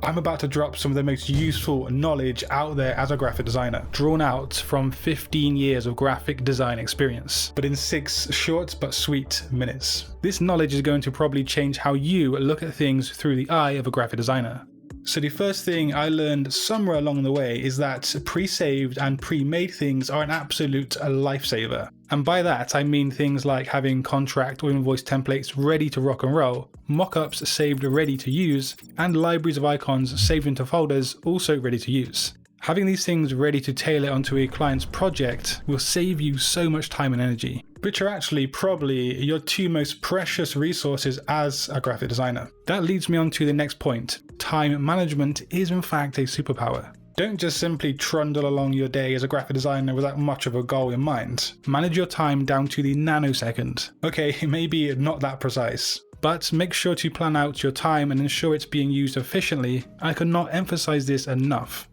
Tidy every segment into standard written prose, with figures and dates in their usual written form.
I'm about to drop some of the most useful knowledge out there as a graphic designer, drawn out from 15 years of graphic design experience, but in 6 short but sweet minutes. This knowledge is going to probably change how you look at things through the eye of a graphic designer. So the first thing I learned somewhere along the way is that pre-saved and pre-made things are an absolute lifesaver. And by that I mean things like having contract or invoice templates ready to rock and roll, mockups saved ready to use, and libraries of icons saved into folders also ready to use. Having these things ready to tailor onto a client's project will save you so much time and energy, which are actually probably your 2 most precious resources as a graphic designer. That leads me on to the next point. Time management is in fact a superpower. Don't just simply trundle along your day as a graphic designer without much of a goal in mind. Manage your time down to the nanosecond. Okay, maybe not that precise, but make sure to plan out your time and ensure it's being used efficiently. I cannot emphasize this enough.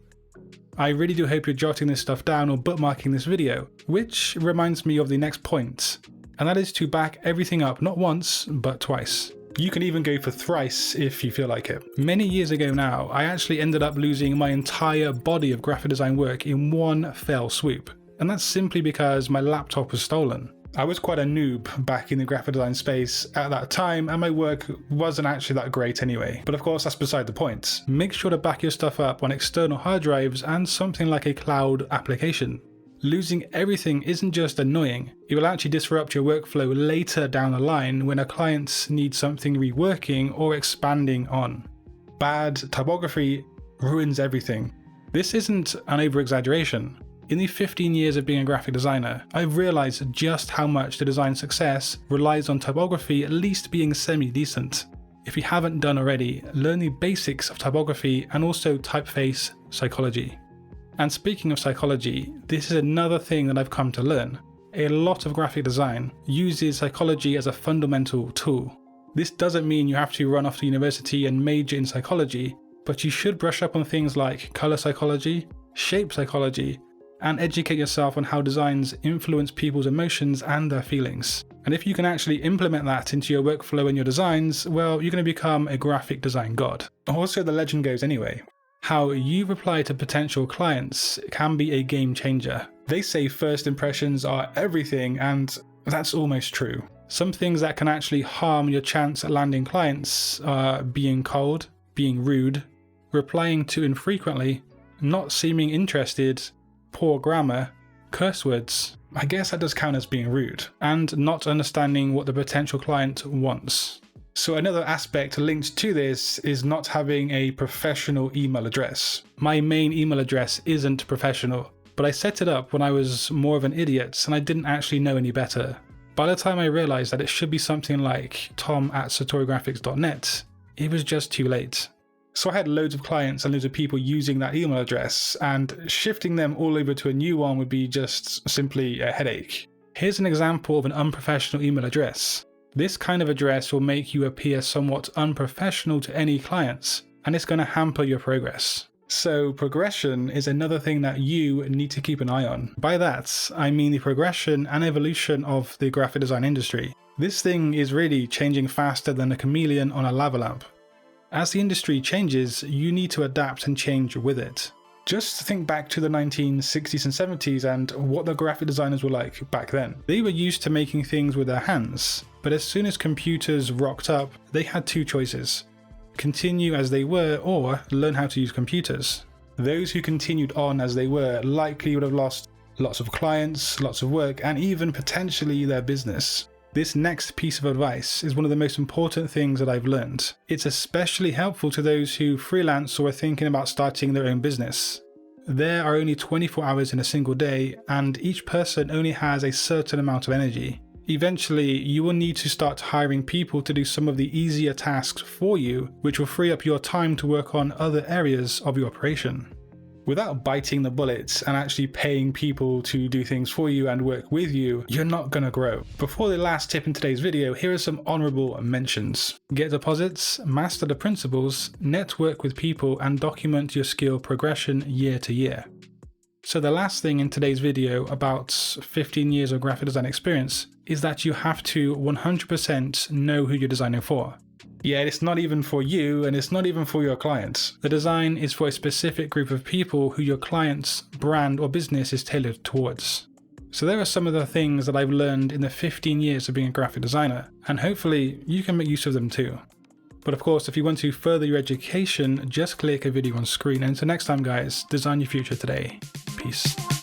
I really do hope you're jotting this stuff down or bookmarking this video, which reminds me of the next point, and that is to back everything up not once, but twice. You can even go for thrice if you feel like it. Many years ago now, I actually ended up losing my entire body of graphic design work in one fell swoop, and that's simply because my laptop was stolen. I was quite a noob back in the graphic design space at that time, and my work wasn't actually that great anyway. But of course, that's beside the point. Make sure to back your stuff up on external hard drives and something like a cloud application. Losing everything isn't just annoying, it will actually disrupt your workflow later down the line when a client needs something reworking or expanding on. Bad typography ruins everything. This isn't an over-exaggeration. In the 15 years of being a graphic designer, I've realized just how much the design success relies on typography at least being semi-decent. If you haven't done already, learn the basics of typography and also typeface psychology. And speaking of psychology, this is another thing that I've come to learn. A lot of graphic design uses psychology as a fundamental tool. This doesn't mean you have to run off to university and major in psychology, but you should brush up on things like color psychology, shape psychology, and educate yourself on how designs influence people's emotions and their feelings. And if you can actually implement that into your workflow and your designs, well, you're going to become a graphic design god. Also, the legend goes anyway. How you reply to potential clients can be a game changer. They say first impressions are everything, and that's almost true. Some things that can actually harm your chance at landing clients are being cold, being rude, replying too infrequently, not seeming interested, poor grammar, curse words. I guess that does count as being rude, and not understanding what the potential client wants. So another aspect linked to this is not having a professional email address. My main email address isn't professional, but I set it up when I was more of an idiot and I didn't actually know any better. By the time I realized that it should be something like tom@satorigraphics.net, it was just too late. So I had loads of clients and loads of people using that email address, and shifting them all over to a new one would be just simply a headache. Here's an example of an unprofessional email address. This kind of address will make you appear somewhat unprofessional to any clients, and it's going to hamper your progress. So progression is another thing that you need to keep an eye on. By that, I mean the progression and evolution of the graphic design industry. This thing is really changing faster than a chameleon on a lava lamp. As the industry changes, you need to adapt and change with it. Just think back to the 1960s and 70s and what the graphic designers were like back then. They were used to making things with their hands, but as soon as computers rocked up, they had 2 choices: continue as they were or learn how to use computers. Those who continued on as they were likely would have lost lots of clients, lots of work, and even potentially their business. This next piece of advice is one of the most important things that I've learned. It's especially helpful to those who freelance or are thinking about starting their own business. There are only 24 hours in a single day, and each person only has a certain amount of energy. Eventually, you will need to start hiring people to do some of the easier tasks for you, which will free up your time to work on other areas of your operation. Without biting the bullets and actually paying people to do things for you and work with you, you're not going to grow. Before the last tip in today's video, here are some honorable mentions. Get deposits, master the principles, network with people, and document your skill progression year to year. So the last thing in today's video about 15 years of graphic design experience is that you have to 100% know who you're designing for. Yeah, it's not even for you, and it's not even for your clients. The design is for a specific group of people who your client's brand or business is tailored towards. So there are some of the things that I've learned in the 15 years of being a graphic designer, and hopefully you can make use of them too. But of course, if you want to further your education, just click a video on screen. And until next time guys, design your future today. Peace.